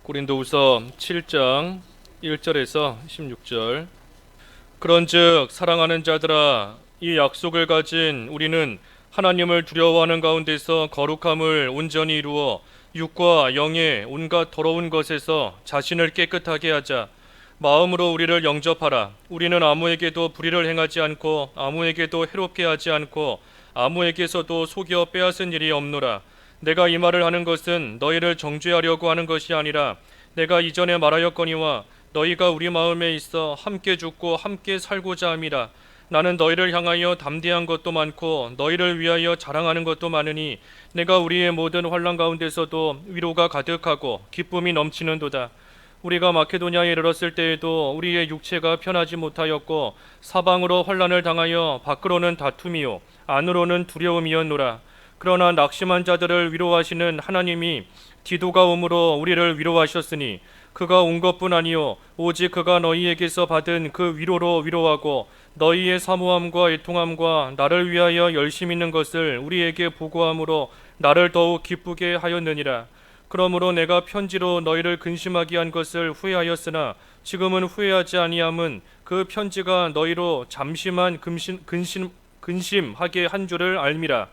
고린도후서 7장 1절에서 16절. 그런즉 사랑하는 자들아, 이 약속을 가진 우리는 하나님을 두려워하는 가운데서 거룩함을 온전히 이루어 육과 영의 온갖 더러운 것에서 자신을 깨끗하게 하자. 마음으로 우리를 영접하라. 우리는 아무에게도 불의를 행하지 않고 아무에게도 해롭게 하지 않고 아무에게서도 속여 빼앗은 일이 없노라. 내가 이 말을 하는 것은 너희를 정죄하려고 하는 것이 아니라 내가 이전에 말하였거니와 너희가 우리 마음에 있어 함께 죽고 함께 살고자 함이라. 나는 너희를 향하여 담대한 것도 많고 너희를 위하여 자랑하는 것도 많으니 내가 우리의 모든 환난 가운데서도 위로가 가득하고 기쁨이 넘치는도다. 우리가 마케도냐에 이르렀을 때에도 우리의 육체가 편하지 못하였고 사방으로 환난을 당하여 밖으로는 다툼이요 안으로는 두려움이었노라. 그러나 낙심한 자들을 위로하시는 하나님이 디도가 오므로 우리를 위로하셨으니 그가 온 것뿐 아니요 오직 그가 너희에게서 받은 그 위로로 위로하고 너희의 사모함과 애통함과 나를 위하여 열심 있는 것을 우리에게 보고함으로 나를 더욱 기쁘게 하였느니라. 그러므로 내가 편지로 너희를 근심하게 한 것을 후회하였으나 지금은 후회하지 아니함은 그 편지가 너희로 잠시만 근심하게 한 줄을 알미라.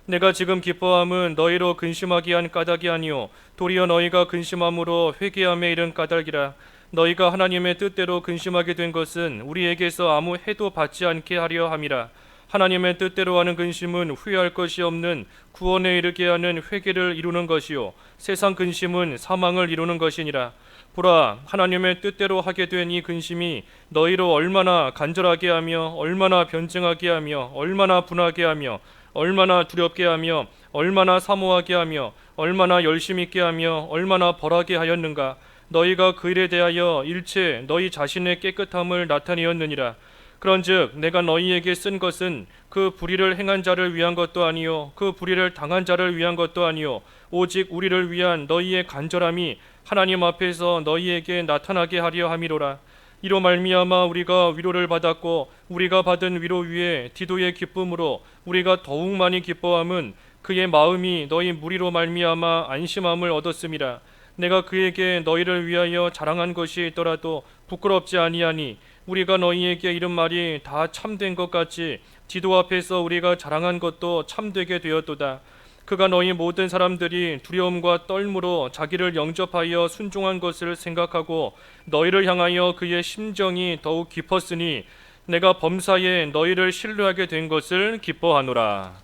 내가 지금 기뻐함은 너희로 근심하게 한 까닭이 아니요 도리어 너희가 근심함으로 회개함에 이른 까닭이라. 너희가 하나님의 뜻대로 근심하게 된 것은 우리에게서 아무 해도 받지 않게 하려 함이라. 하나님의 뜻대로 하는 근심은 후회할 것이 없는 구원에 이르게 하는 회개를 이루는 것이요 세상 근심은 사망을 이루는 것이니라. 보라, 하나님의 뜻대로 하게 된 이 근심이 너희로 얼마나 간절하게 하며 얼마나 변증하게 하며 얼마나 분하게 하며 얼마나 두렵게 하며 얼마나 사모하게 하며 얼마나 열심 있게 하며 얼마나 벌하게 하였는가. 너희가 그 일에 대하여 일체 너희 자신의 깨끗함을 나타내었느니라. 그런즉 내가 너희에게 쓴 것은 그 불의를 행한 자를 위한 것도 아니요 그 불의를 당한 자를 위한 것도 아니요 오직 우리를 위한 너희의 간절함이 하나님 앞에서 너희에게 나타나게 하려 함이로라. 이로 말미암아 우리가 위로를 받았고 우리가 받은 위로 위에 디도의 기쁨으로 우리가 더욱 많이 기뻐함은 그의 마음이 너희 무리로 말미암아 안심함을 얻었음이라. 내가 그에게 너희를 위하여 자랑한 것이 있더라도 부끄럽지 아니하니 우리가 너희에게 이른 말이 다 참된 것 같이 디도 앞에서 우리가 자랑한 것도 참되게 되었도다. 그가 너희 모든 사람들이 두려움과 떨므로 자기를 영접하여 순종한 것을 생각하고 너희를 향하여 그의 심정이 더욱 깊었으니 내가 범사에 너희를 신뢰하게 된 것을 기뻐하노라.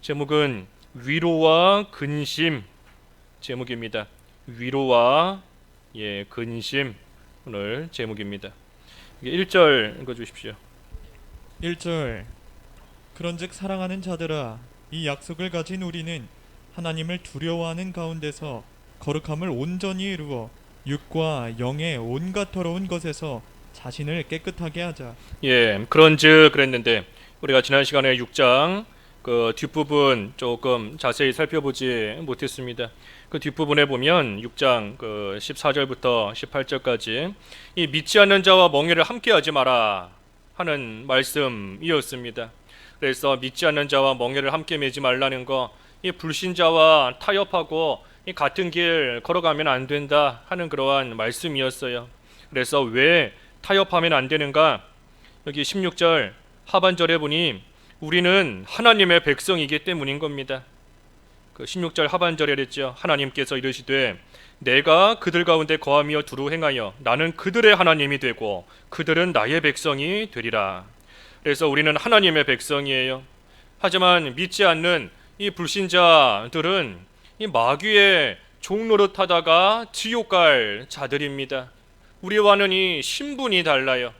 제목은 위로와 근심 제목입니다. 위로와 근심 오늘 제목입니다. 1절 읽어주십시오. 1절. 그런즉 사랑하는 자들아, 이 약속을 가진 우리는 하나님을 두려워하는 가운데서 거룩함을 온전히 이루어 육과 영의 온갖 더러운 것에서 자신을 깨끗하게 하자. 그런즉 그랬는데 우리가 지난 시간에 6장 그 뒷부분 조금 자세히 살펴보지 못했습니다. 그 뒷부분에 보면 6장 그 14절부터 18절까지 이 믿지 않는 자와 멍에를 함께하지 마라 하는 말씀이었습니다. 그래서 믿지 않는 자와 멍에를 함께 매지 말라는 거, 이 불신자와 타협하고 이 같은 길 걸어가면 안 된다 하는 그러한 말씀이었어요. 그래서 왜 타협하면 안 되는가? 여기 16절 하반절에 보니 우리는 하나님의 백성이기 때문인 겁니다. 그 16절 하반절에 그랬죠. 하나님께서 이르시되 내가 그들 가운데 거하며 두루 행하여 나는 그들의 하나님이 되고 그들은 나의 백성이 되리라. 그래서 우리는 하나님의 백성이에요. 하지만 믿지 않는 이 불신자들은 이 마귀의 종노릇하다가 지옥 갈 자들입니다. 우리와는 이 신분이 달라요.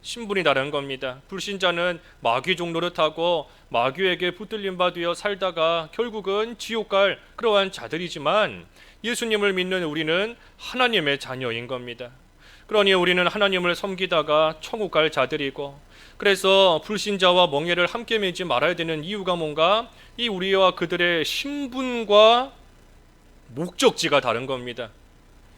신분이 다른 겁니다. 불신자는 마귀 종노릇하고 마귀에게 붙들림 받으어 살다가 결국은 지옥 갈 그러한 자들이지만 예수님을 믿는 우리는 하나님의 자녀인 겁니다. 그러니 우리는 하나님을 섬기다가 천국 갈 자들이고, 그래서 불신자와 멍에를 함께 매지 말아야 되는 이유가 뭔가? 이 우리와 그들의 신분과 목적지가 다른 겁니다.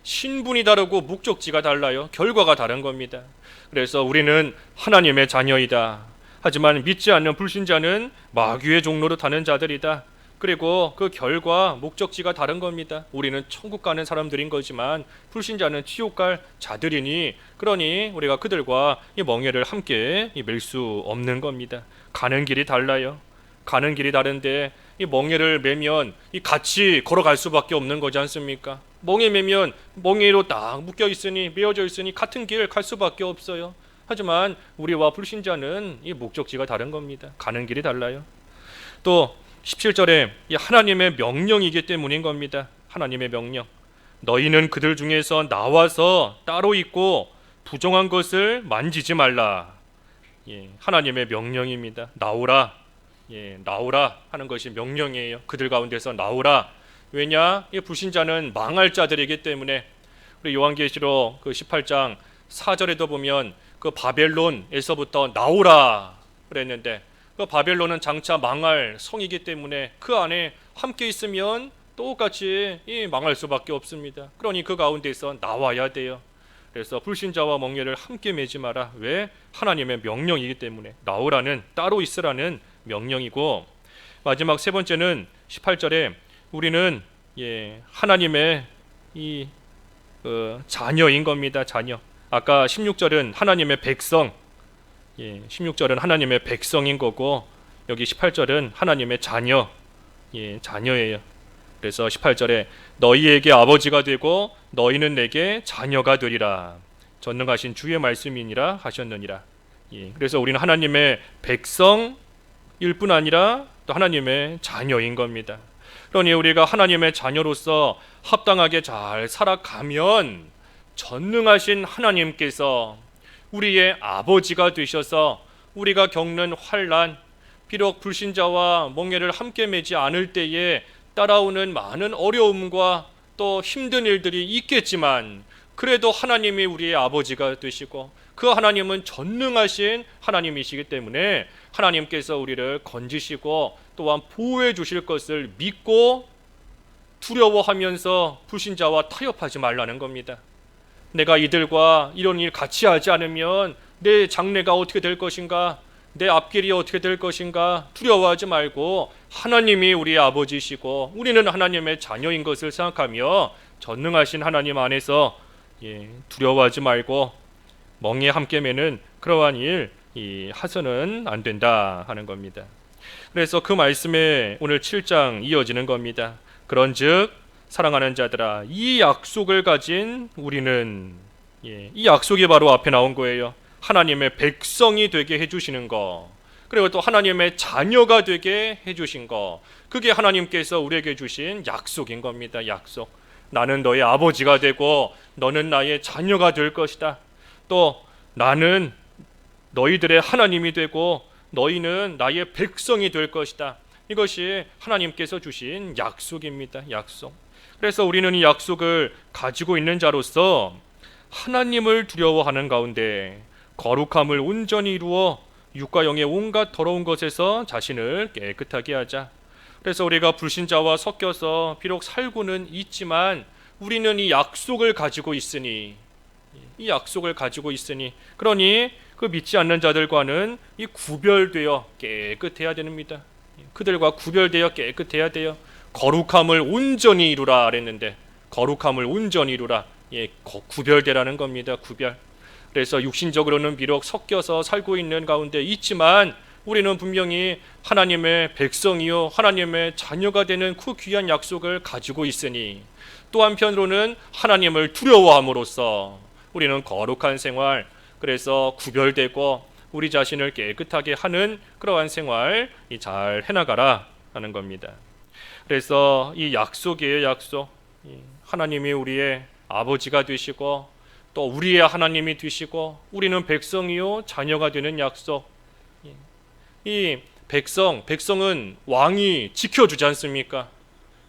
신분이 다르고 목적지가 달라요. 결과가 다른 겁니다. 그래서 우리는 하나님의 자녀이다. 하지만 믿지 않는 불신자는 마귀의 종로로 타는 자들이다. 그리고 그 결과 목적지가 다른 겁니다. 우리는 천국 가는 사람들인 거지만 불신자는 지옥 갈 자들이니, 그러니 우리가 그들과 이 멍에를 함께 맬 수 없는 겁니다. 가는 길이 달라요. 가는 길이 다른데 이 멍에를 매면 이 같이 걸어갈 수밖에 없는 거지 않습니까? 멍에 매면 멍에로 딱 묶여 있으니, 메어져 있으니 같은 길 갈 수밖에 없어요. 하지만 우리와 불신자는 이 목적지가 다른 겁니다. 가는 길이 달라요. 또 17절에 이 하나님의 명령이기 때문인 겁니다. 하나님의 명령. 너희는 그들 중에서 나와서 따로 있고 부정한 것을 만지지 말라. 하나님의 명령입니다. 나오라. 나오라 하는 것이 명령이에요. 그들 가운데서 나오라. 왜냐? 이 불신자는 망할 자들이기 때문에. 우리 요한계시록 그 18장 4절에도 보면 그 바벨론에서부터 나오라 그랬는데, 그 바벨론은 장차 망할 성이기 때문에 그 안에 함께 있으면 똑같이 망할 수밖에 없습니다. 그러니 그 가운데서 나와야 돼요. 그래서 불신자와 멍에를 함께 매지 마라. 왜? 하나님의 명령이기 때문에. 나오라는, 따로 있으라는 명령이고, 마지막 세 번째는 18절에 우리는 하나님의 자녀인 겁니다. 자녀. 아까 16절은 하나님의 백성, 16절은 하나님의 백성인 거고, 여기 18절은 하나님의 자녀, 자녀예요. 그래서 18절에 너희에게 아버지가 되고 너희는 내게 자녀가 되리라. 전능하신 주의 말씀이니라 하셨느니라. 그래서 우리는 하나님의 백성일 뿐 아니라 또 하나님의 자녀인 겁니다. 그러니 우리가 하나님의 자녀로서 합당하게 잘 살아가면 전능하신 하나님께서 우리의 아버지가 되셔서 우리가 겪는 환난, 비록 불신자와 멍에를 함께 매지 않을 때에 따라오는 많은 어려움과 또 힘든 일들이 있겠지만, 그래도 하나님이 우리의 아버지가 되시고 그 하나님은 전능하신 하나님이시기 때문에 하나님께서 우리를 건지시고 또한 보호해 주실 것을 믿고 두려워하면서 불신자와 타협하지 말라는 겁니다. 내가 이들과 이런 일 같이 하지 않으면 내 장래가 어떻게 될 것인가, 내 앞길이 어떻게 될 것인가 두려워하지 말고, 하나님이 우리의 아버지시고 우리는 하나님의 자녀인 것을 생각하며 전능하신 하나님 안에서 두려워하지 말고 멍에 함께 매는 그러한 일 하서는 안 된다 하는 겁니다. 그래서 그 말씀에 오늘 7장 이어지는 겁니다. 그런즉 사랑하는 자들아, 이 약속을 가진 우리는, 이 약속이 바로 앞에 나온 거예요. 하나님의 백성이 되게 해주시는 거, 그리고 또 하나님의 자녀가 되게 해주신 거, 그게 하나님께서 우리에게 주신 약속인 겁니다. 약속. 나는 너의 아버지가 되고 너는 나의 자녀가 될 것이다. 또 나는 너희들의 하나님이 되고 너희는 나의 백성이 될 것이다. 이것이 하나님께서 주신 약속입니다. 약속. 그래서 우리는 이 약속을 가지고 있는 자로서 하나님을 두려워하는 가운데 거룩함을 온전히 이루어 육과 영의 온갖 더러운 것에서 자신을 깨끗하게 하자. 그래서 우리가 불신자와 섞여서 비록 살고는 있지만 우리는 이 약속을 가지고 있으니, 그러니 그 믿지 않는 자들과는 이 구별되어 깨끗해야 됩니다. 그들과 구별되어 깨끗해야 돼요. 거룩함을 온전히 이루라 그랬는데, 거룩함을 온전히 이루라, 구별되라는 겁니다. 구별. 그래서 육신적으로는 비록 섞여서 살고 있는 가운데 있지만 우리는 분명히 하나님의 백성이요 하나님의 자녀가 되는 그 귀한 약속을 가지고 있으니, 또 한편으로는 하나님을 두려워함으로써 우리는 거룩한 생활, 그래서 구별되고 우리 자신을 깨끗하게 하는 그러한 생활 잘 해나가라 하는 겁니다. 그래서 이 약속이에요. 약속. 하나님이 우리의 아버지가 되시고 또 우리의 하나님이 되시고 우리는 백성이요 자녀가 되는 약속. 이 백성은 왕이 지켜주지 않습니까?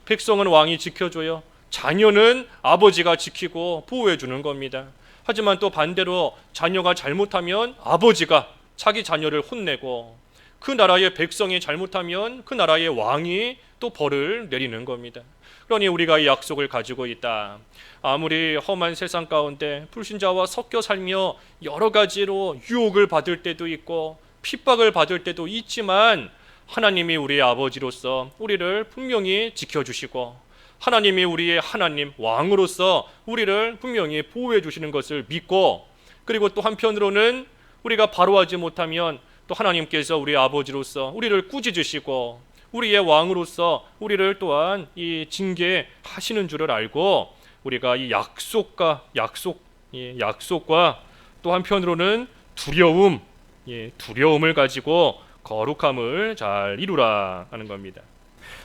백성은 왕이 지켜줘요. 자녀는 아버지가 지키고 보호해 주는 겁니다. 하지만 또 반대로 자녀가 잘못하면 아버지가 자기 자녀를 혼내고, 그 나라의 백성이 잘못하면 그 나라의 왕이 또 벌을 내리는 겁니다. 그러니 우리가 이 약속을 가지고 있다. 아무리 험한 세상 가운데 불신자와 섞여 살며 여러 가지로 유혹을 받을 때도 있고 핍박을 받을 때도 있지만 하나님이 우리의 아버지로서 우리를 분명히 지켜주시고 하나님이 우리의 하나님 왕으로서 우리를 분명히 보호해 주시는 것을 믿고, 그리고 또 한편으로는 우리가 바로 하지 못하면 또 하나님께서 우리의 아버지로서 우리를 꾸짖으시고 우리의 왕으로서 우리를 또한 이 징계하시는 줄을 알고, 우리가 이 약속과 또 한편으로는 두려움을 가지고 거룩함을 잘 이루라 하는 겁니다.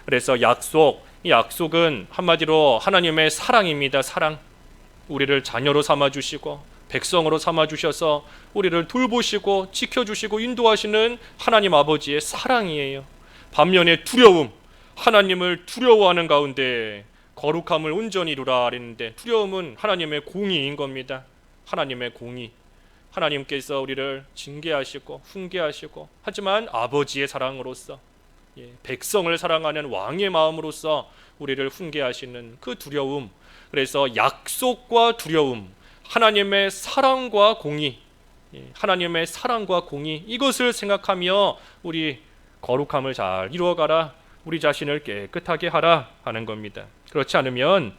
그래서 이 약속은 한마디로 하나님의 사랑입니다. 사랑. 우리를 자녀로 삼아주시고 백성으로 삼아주셔서 우리를 돌보시고 지켜주시고 인도하시는 하나님 아버지의 사랑이에요. 반면에 두려움, 하나님을 두려워하는 가운데 거룩함을 온전히 이루라 그랬는데, 두려움은 하나님의 공의인 겁니다. 하나님의 공의. 하나님께서 우리를 징계하시고 훈계하시고, 하지만 아버지의 사랑으로서 백성을 사랑하는 왕의 마음으로서 우리를 훈계하시는 그 두려움. 그래서 약속과 두려움, 하나님의 사랑과 공의, 하나님의 사랑과 공의, 이것을 생각하며 우리 거룩함을 잘 이루어가라, 우리 자신을 깨끗하게 하라 하는 겁니다. 그렇지 않으면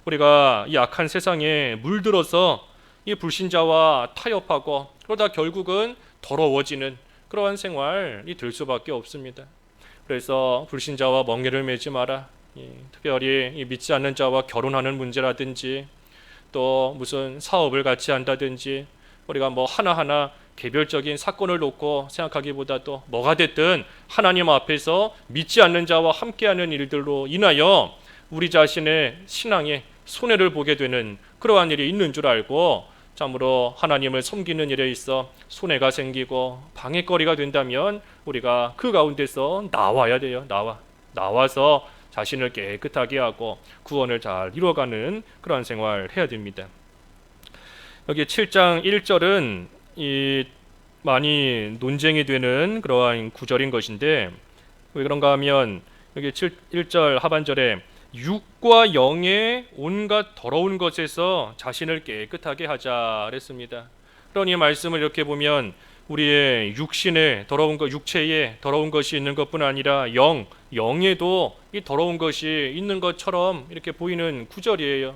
우리가 이 악한 세상에 물들어서 이 불신자와 타협하고 그러다 결국은 더러워지는 그러한 생활이 될 수밖에 없습니다. 그래서 불신자와 멍에를 매지 마라. 특별히 이 믿지 않는 자와 결혼하는 문제라든지 또 무슨 사업을 같이 한다든지, 우리가 뭐 하나하나 개별적인 사건을 놓고 생각하기보다도 뭐가 됐든 하나님 앞에서 믿지 않는 자와 함께하는 일들로 인하여 우리 자신의 신앙에 손해를 보게 되는 그러한 일이 있는 줄 알고, 참으로 하나님을 섬기는 일에 있어 손해가 생기고 방해거리가 된다면 우리가 그 가운데서 나와야 돼요. 나와서 자신을 깨끗하게 하고 구원을 잘 이루어가는 그러한 생활을 해야 됩니다. 여기 7장 1절은 이 많이 논쟁이 되는 그러한 구절인 것인데, 왜 그런가 하면 여기 1절 하반절에 육과 영의 온갖 더러운 것에서 자신을 깨끗하게 하자 그랬습니다. 그러니 말씀을 이렇게 보면 우리의 육신에 더러운 것, 육체에 더러운 것이 있는 것뿐 아니라 영에도 이 더러운 것이 있는 것처럼 이렇게 보이는 구절이에요.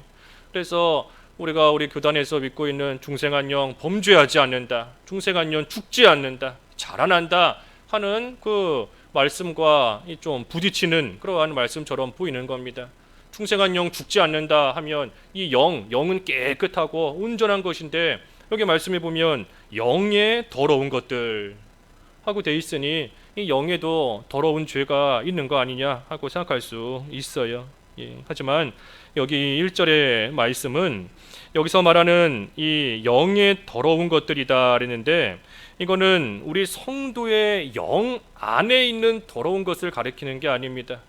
그래서 우리가 우리 교단에서 믿고 있는 중생한 영 범죄하지 않는다, 중생한 영 죽지 않는다, 자라난다 하는 그 말씀과 좀 부딪히는 그러한 말씀처럼 보이는 겁니다. 중생한 영 죽지 않는다 하면 이 영은 깨끗하고 온전한 것인데, 여기 말씀해 보면 영의 더러운 것들 하고 돼 있으니 이 영에도 더러운 죄가 있는 거 아니냐 하고 생각할 수 있어요. 하지만 여기 1절의 말씀은 여기서 말하는 이 영의 더러운 것들이다 그랬는데, 이거는 우리 성도의 영 안에 있는 더러운 것을 가리키는 게 아닙니다.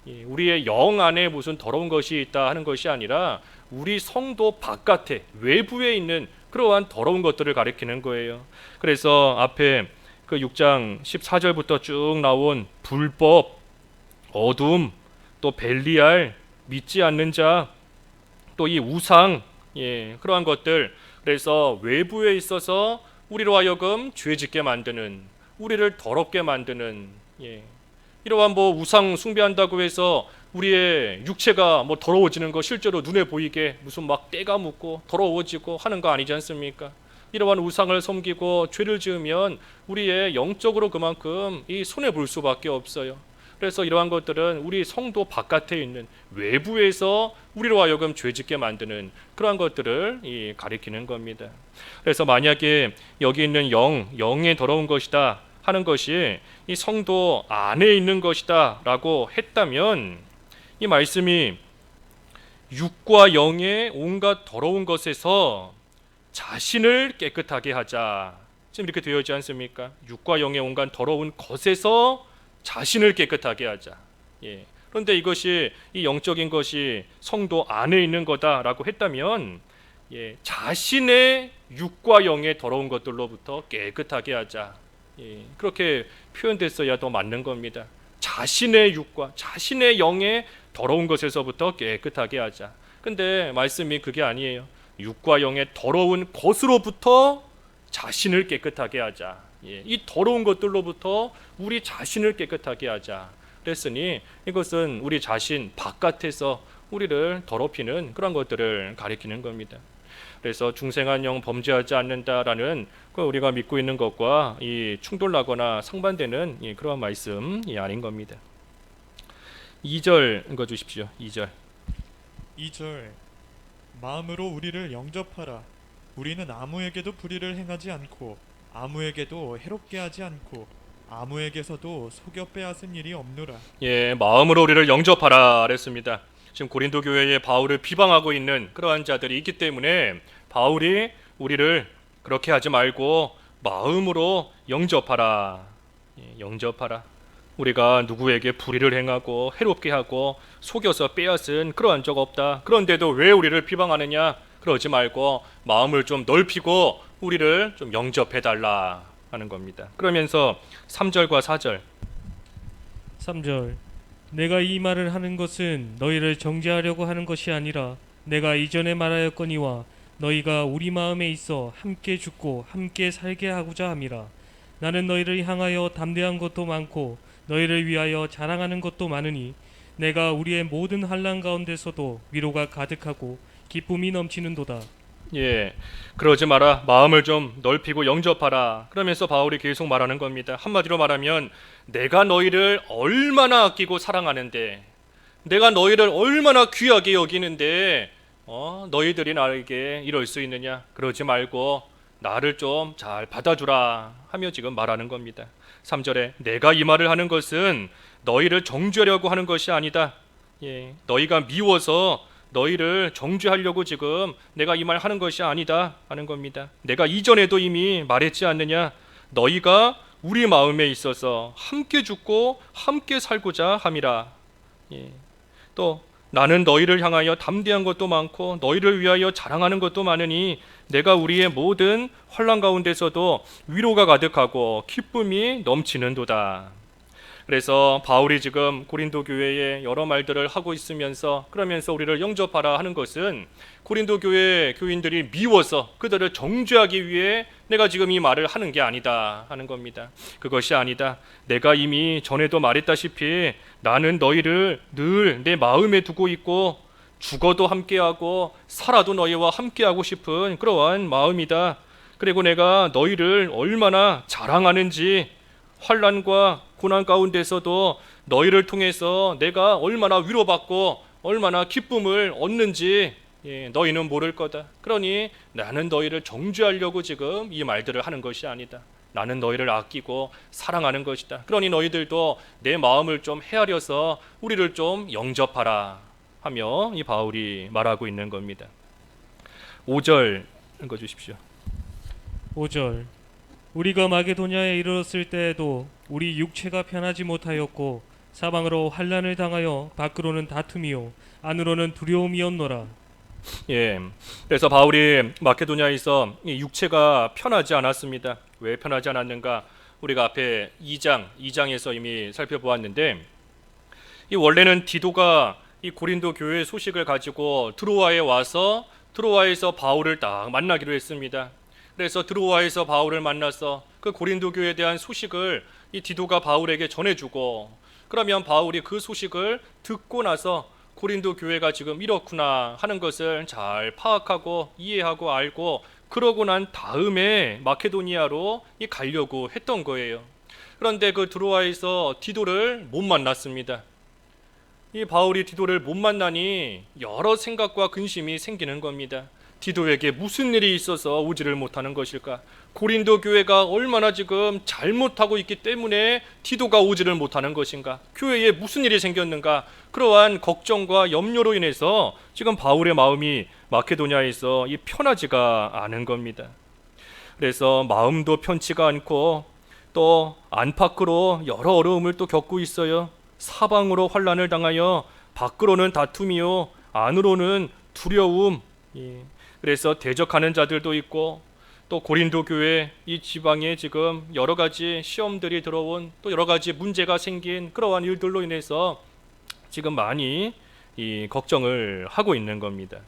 우리의 영 안에 무슨 더러운 것이 있다 하는 것이 아니라 우리 성도 바깥에 외부에 있는 그러한 더러운 것들을 가리키는 거예요. 그래서 앞에 그 6장 14절부터 쭉 나온 불법, 어둠, 또 벨리알, 믿지 않는 자, 또 이 우상, 그러한 것들, 그래서 외부에 있어서 우리로 하여금 죄짓게 만드는, 우리를 더럽게 만드는, 이러한 뭐 우상 숭배한다고 해서 우리의 육체가 뭐 더러워지는 거 실제로 눈에 보이게 무슨 막 때가 묻고 더러워지고 하는 거 아니지 않습니까? 이러한 우상을 섬기고 죄를 지으면 우리의 영적으로 그만큼 이 손해 볼 수밖에 없어요. 그래서 이러한 것들은 우리 성도 바깥에 있는 외부에서 우리로 하여금 죄짓게 만드는 그러한 것들을 가리키는 겁니다. 그래서 만약에 여기 있는 영의 더러운 것이다 하는 것이 이 성도 안에 있는 것이다 라고 했다면, 이 말씀이 육과 영의 온갖 더러운 것에서 자신을 깨끗하게 하자, 지금 이렇게 되어 있지 않습니까? 육과 영의 온갖 더러운 것에서 자신을 깨끗하게 하자. 그런데 이것이 이 영적인 것이 성도 안에 있는 거다라고 했다면, 자신의 육과 영의 더러운 것들로부터 깨끗하게 하자. 그렇게 표현됐어야 더 맞는 겁니다. 자신의 육과 자신의 영의 더러운 것에서부터 깨끗하게 하자. 근데 말씀이 그게 아니에요. 육과 영의 더러운 것으로부터 자신을 깨끗하게 하자. 이 더러운 것들로부터 우리 자신을 깨끗하게 하자. 그랬으니 이것은 우리 자신 바깥에서 우리를 더럽히는 그런 것들을 가리키는 겁니다. 그래서 중생한 영 범죄하지 않는다라는 우리가 믿고 있는 것과 이 충돌나거나 상반되는 그러한 말씀이 아닌 겁니다. 2절 읽어 주십시오. 2절. 2절 마음으로 우리를 영접하라. 우리는 아무에게도 불의를 행하지 않고 아무에게도 해롭게 하지 않고 아무에게서도 속여 빼앗은 일이 없노라. 마음으로 우리를 영접하라 그랬습니다. 지금 고린도 교회에 바울을 비방하고 있는 그러한 자들이 있기 때문에 바울이 우리를 그렇게 하지 말고 마음으로 영접하라. 영접하라. 우리가 누구에게 불의를 행하고 해롭게 하고 속여서 빼앗은 그러한 적 없다. 그런데도 왜 우리를 비방하느냐? 그러지 말고 마음을 좀 넓히고 우리를 좀 영접해달라 하는 겁니다. 그러면서 3절과 4절. 3절 내가 이 말을 하는 것은 너희를 정죄하려고 하는 것이 아니라 내가 이전에 말하였거니와 너희가 우리 마음에 있어 함께 죽고 함께 살게 하고자 함이라. 나는 너희를 향하여 담대한 것도 많고 너희를 위하여 자랑하는 것도 많으니 내가 우리의 모든 환난 가운데서도 위로가 가득하고 기쁨이 넘치는도다. 그러지 마라. 마음을 좀 넓히고 영접하라. 그러면서 바울이 계속 말하는 겁니다. 한마디로 말하면 내가 너희를 얼마나 아끼고 사랑하는데, 내가 너희를 얼마나 귀하게 여기는데 너희들이 나에게 이럴 수 있느냐? 그러지 말고 나를 좀 잘 받아주라 하며 지금 말하는 겁니다. 3절에 내가 이 말을 하는 것은 너희를 정죄하려고 하는 것이 아니다. 너희가 미워서 너희를 정죄하려고 지금 내가 이 말 하는 것이 아니다 하는 겁니다. 내가 이전에도 이미 말했지 않느냐? 너희가 우리 마음에 있어서 함께 죽고 함께 살고자 함이라. 또 나는 너희를 향하여 담대한 것도 많고 너희를 위하여 자랑하는 것도 많으니 내가 우리의 모든 환난 가운데서도 위로가 가득하고 기쁨이 넘치는도다. 그래서 바울이 지금 고린도 교회에 여러 말들을 하고 있으면서 그러면서 우리를 영접하라 하는 것은 고린도 교회 교인들이 미워서 그들을 정죄하기 위해 내가 지금 이 말을 하는 게 아니다 하는 겁니다. 그것이 아니다. 내가 이미 전에도 말했다시피 나는 너희를 늘 내 마음에 두고 있고 죽어도 함께하고 살아도 너희와 함께하고 싶은 그러한 마음이다. 그리고 내가 너희를 얼마나 자랑하는지 환난과 고난 가운데서도 너희를 통해서 내가 얼마나 위로받고 얼마나 기쁨을 얻는지 너희는 모를 거다. 그러니 나는 너희를 정죄하려고 지금 이 말들을 하는 것이 아니다. 나는 너희를 아끼고 사랑하는 것이다. 그러니 너희들도 내 마음을 좀 헤아려서 우리를 좀 영접하라 하며 이 바울이 말하고 있는 겁니다. 5절 읽어 주십시오. 5절 우리가 마게도냐에 이르렀을 때에도 우리 육체가 편하지 못하였고 사방으로 환난을 당하여 밖으로는 다툼이요 안으로는 두려움이었노라. 그래서 바울이 마케도냐에서 이 육체가 편하지 않았습니다. 왜 편하지 않았는가? 우리가 앞에 2장에서 이미 살펴보았는데 이 원래는 디도가 이 고린도 교회 소식을 가지고 드로아에 와서 드로아에서 바울을 딱 만나기로 했습니다. 그래서 드로아에서 바울을 만나서 그 고린도 교회에 대한 소식을 이 디도가 바울에게 전해주고 그러면 바울이 그 소식을 듣고 나서 고린도 교회가 지금 이렇구나 하는 것을 잘 파악하고 이해하고 알고 그러고 난 다음에 마케도니아로 가려고 했던 거예요. 그런데 그 드로아에서 디도를 못 만났습니다. 이 바울이 디도를 못 만나니 여러 생각과 근심이 생기는 겁니다. 디도에게 무슨 일이 있어서 오지를 못하는 것일까? 고린도 교회가 얼마나 지금 잘못하고 있기 때문에 디도가 오지를 못하는 것인가? 교회에 무슨 일이 생겼는가? 그러한 걱정과 염려로 인해서 지금 바울의 마음이 마케도냐에서 편하지가 않은 겁니다. 그래서 마음도 편치가 않고 또 안팎으로 여러 어려움을 또 겪고 있어요. 사방으로 환난을 당하여 밖으로는 다툼이요 안으로는 두려움. 그래서 대적하는 자들도 있고 또 고린도 교회 이 지방에 지금 여러 가지 시험들이 들어온 또 여러 가지 문제가 생긴 그러한 일들로 인해서 지금 많이 걱정을 하고 있는 겁니다.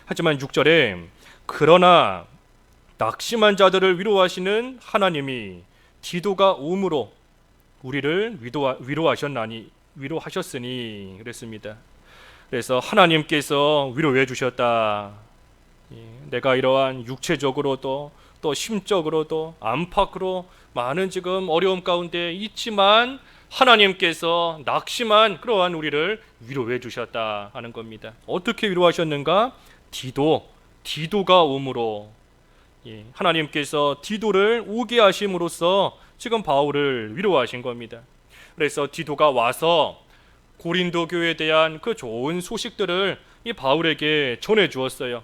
하지만 6절에 그러나 낙심한 자들을 위로하시는 하나님이 디도가 오므로 우리를 위로하셨으니 그랬습니다. 그래서 하나님께서 위로해 주셨다. 내가 이러한 육체적으로도 또 심적으로도 안팎으로 많은 지금 어려움 가운데 있지만 하나님께서 낙심한 그러한 우리를 위로해 주셨다 하는 겁니다. 어떻게 위로하셨는가? 디도가 오므로 하나님께서 디도를 오게 하심으로써 지금 바울을 위로하신 겁니다. 그래서 디도가 와서 고린도 교회에 대한 그 좋은 소식들을 이 바울에게 전해 주었어요.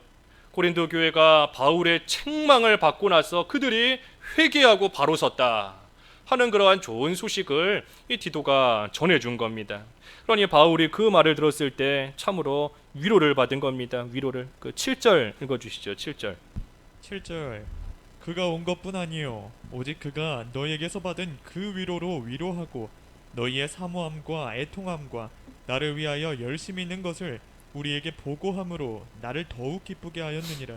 고린도 교회가 바울의 책망을 받고 나서 그들이 회개하고 바로 섰다 하는 그러한 좋은 소식을 이 디도가 전해준 겁니다. 그러니 바울이 그 말을 들었을 때 참으로 위로를 받은 겁니다. 위로를. 그 7절 읽어주시죠. 7절. 7절 그가 온 것뿐 아니요 오직 그가 너희에게서 받은 그 위로로 위로하고 너희의 사모함과 애통함과 나를 위하여 열심히 있는 것을 우리에게 보고함으로 나를 더욱 기쁘게 하였느니라.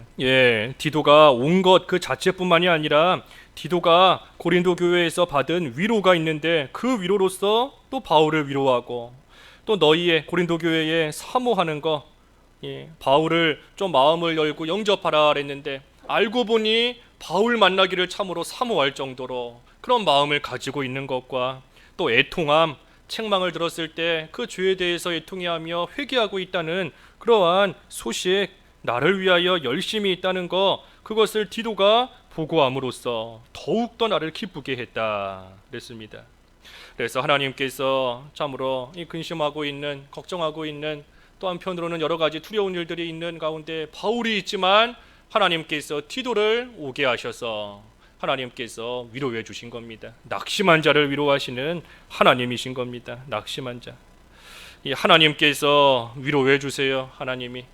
디도가 온 것 그 자체뿐만이 아니라 디도가 고린도 교회에서 받은 위로가 있는데 그 위로로서 또 바울을 위로하고 또 너희의 고린도 교회에 사모하는 거, 바울을 좀 마음을 열고 영접하라 그랬는데 알고 보니 바울 만나기를 참으로 사모할 정도로 그런 마음을 가지고 있는 것과 또 애통함, 책망을 들었을 때 그 죄에 대해서 애통해하며 회개하고 있다는 그러한 소식, 나를 위하여 열심히 있다는 것, 그것을 디도가 보고함으로써 더욱더 나를 기쁘게 했다 그랬습니다. 그래서 하나님께서 참으로 이 근심하고 있는, 걱정하고 있는, 또 한편으로는 여러 가지 두려운 일들이 있는 가운데 바울이 있지만 하나님께서 디도를 오게 하셔서 하나님께서 위로해 주신 겁니다. 낙심한 자를 위로하시는 하나님이신 겁니다. 낙심한 자. 이 하나님께서 위로해 주세요. 하나님이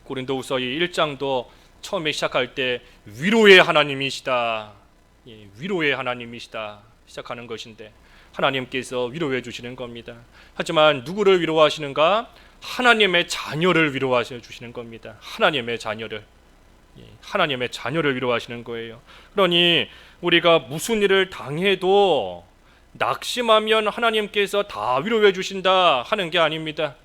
고린도후서 1장도 처음에 시작할 때 위로의 하나님이시다. 위로의 하나님이시다 시작하는 것인데 하나님께서 위로해 주시는 겁니다. 하지만 누구를 위로하시는가? 하나님의 자녀를 위로하셔 주시는 겁니다. 하나님의 자녀를 위로하시는 거예요. 그러니 우리가 무슨 일을 당해도 낙심하면 하나님께서 다 위로해 주신다 하는 게 아닙니다.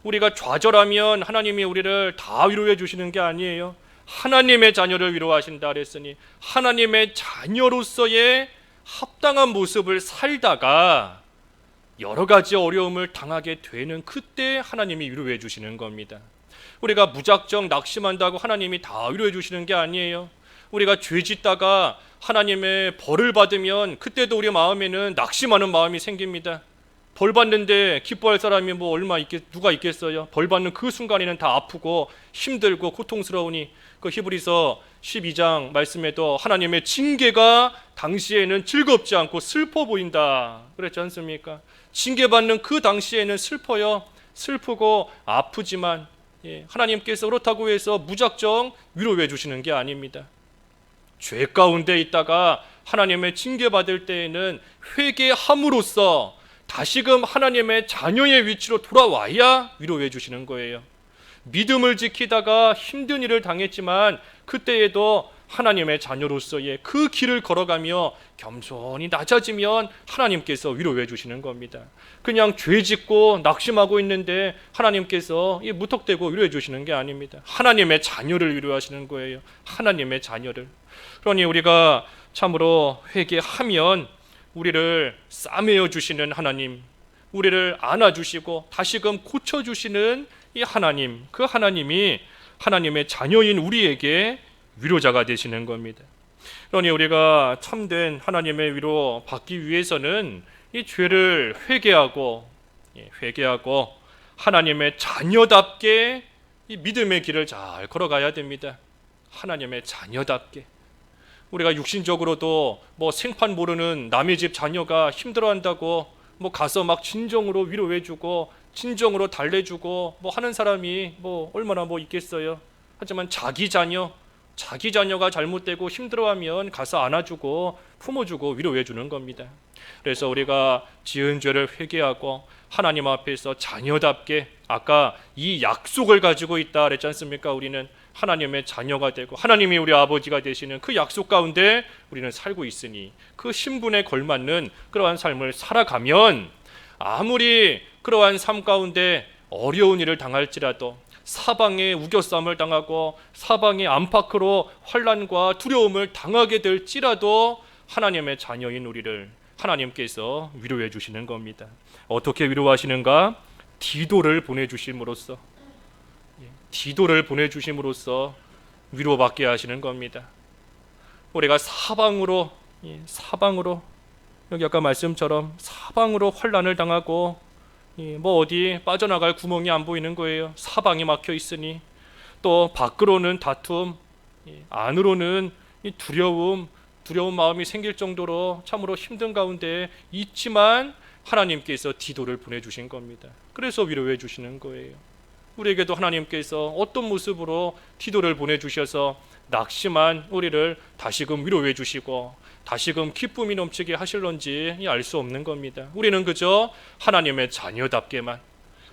우리가 좌절하면 하나님이 우리를 다 위로해 주시는 게 아니에요. 하나님의 자녀를 위로하신다 그랬으니 하나님의 자녀로서의 합당한 모습을 살다가 여러 가지 어려움을 당하게 되는 그때 하나님이 위로해 주시는 겁니다. 우리가 무작정 낙심한다고 하나님이 다 위로해 주시는 게 아니에요. 우리가 죄 짓다가 하나님의 벌을 받으면 그때도 우리 마음에는 낙심하는 마음이 생깁니다. 벌 받는데 기뻐할 사람이 누가 있겠어요? 벌 받는 그 순간에는 다 아프고 힘들고 고통스러우니 그 히브리서 12장 말씀에도 하나님의 징계가 당시에는 즐겁지 않고 슬퍼 보인다 그랬지 않습니까? 징계받는 그 당시에는 슬퍼요. 슬프고 아프지만 하나님께서 그렇다고 해서 무작정 위로해 주시는 게 아닙니다. 죄 가운데 있다가 하나님의 징계받을 때에는 회개함으로써 다시금 하나님의 자녀의 위치로 돌아와야 위로해 주시는 거예요. 믿음을 지키다가 힘든 일을 당했지만 그때에도 하나님의 자녀로서의 그 길을 걸어가며 겸손히 낮아지면 하나님께서 위로해 주시는 겁니다. 그냥 죄 짓고 낙심하고 있는데 하나님께서 무턱대고 위로해 주시는 게 아닙니다. 하나님의 자녀를 위로하시는 거예요. 하나님의 자녀를. 그러니 우리가 참으로 회개하면 우리를 싸매어 주시는 하나님, 우리를 안아주시고 다시금 고쳐주시는 이 하나님, 그 하나님이 하나님의 자녀인 우리에게 위로자가 되시는 겁니다. 그러니 우리가 참된 하나님의 위로 받기 위해서는 이 죄를 회개하고 하나님의 자녀답게 이 믿음의 길을 잘 걸어가야 됩니다. 하나님의 자녀답게. 우리가 육신적으로도 생판 모르는 남의 집 자녀가 힘들어한다고 가서 막 진정으로 위로해주고 진정으로 달래주고 하는 사람이 얼마나 있겠어요. 하지만 자기 자녀가 잘못되고 힘들어하면 가서 안아주고 품어주고 위로해주는 겁니다. 그래서 우리가 지은 죄를 회개하고 하나님 앞에서 자녀답게 아까 이 약속을 가지고 있다 그랬지 않습니까? 우리는 하나님의 자녀가 되고 하나님이 우리 아버지가 되시는 그 약속 가운데 우리는 살고 있으니 그 신분에 걸맞는 그러한 삶을 살아가면 아무리 그러한 삶 가운데 어려운 일을 당할지라도 사방에 우겨싸움을 당하고 사방의 안팎으로 환난과 두려움을 당하게 될지라도 하나님의 자녀인 우리를 하나님께서 위로해 주시는 겁니다. 어떻게 위로하시는가? 디도를 보내주심으로써 디도를 보내주심으로써 위로받게 하시는 겁니다. 우리가 사방으로 여기 아까 말씀처럼 사방으로 환난을 당하고 뭐 어디 빠져나갈 구멍이 안 보이는 거예요. 사방이 막혀 있으니 또 밖으로는 다툼, 안으로는 두려움 마음이 생길 정도로 참으로 힘든 가운데 있지만 하나님께서 디도를 보내주신 겁니다. 그래서 위로해 주시는 거예요. 우리에게도 하나님께서 어떤 모습으로 디도를 보내주셔서 낙심한 우리를 다시금 위로해 주시고 다시금 기쁨이 넘치게 하실런지 알 수 없는 겁니다. 우리는 그저 하나님의 자녀답게만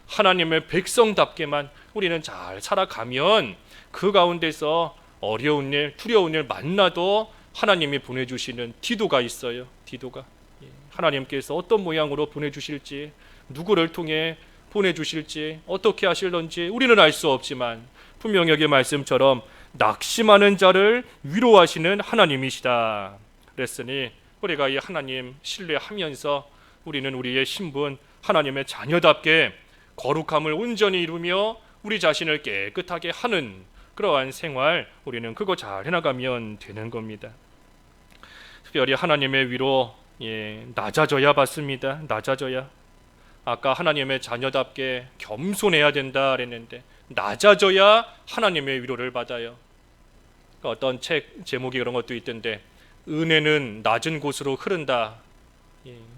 하나님의 백성답게만 우리는 잘 살아가면 그 가운데서 어려운 일 두려운 일 만나도 하나님이 보내주시는 디도가 있어요. 디도가 하나님께서 어떤 모양으로 보내주실지 누구를 통해 보내주실지 어떻게 하실런지 우리는 알 수 없지만 분명히 여기 말씀처럼 낙심하는 자를 위로하시는 하나님이시다 그랬으니 우리가 이 하나님 신뢰하면서 우리는 우리의 신분 하나님의 자녀답게 거룩함을 온전히 이루며 우리 자신을 깨끗하게 하는 그러한 생활 우리는 그거 잘 해나가면 되는 겁니다. 특별히 하나님의 위로 낮아져야 받습니다. 낮아져야 아까 하나님의 자녀답게 겸손해야 된다 그랬는데 낮아져야 하나님의 위로를 받아요. 어떤 책 제목이 그런 것도 있던데 은혜는 낮은 곳으로 흐른다.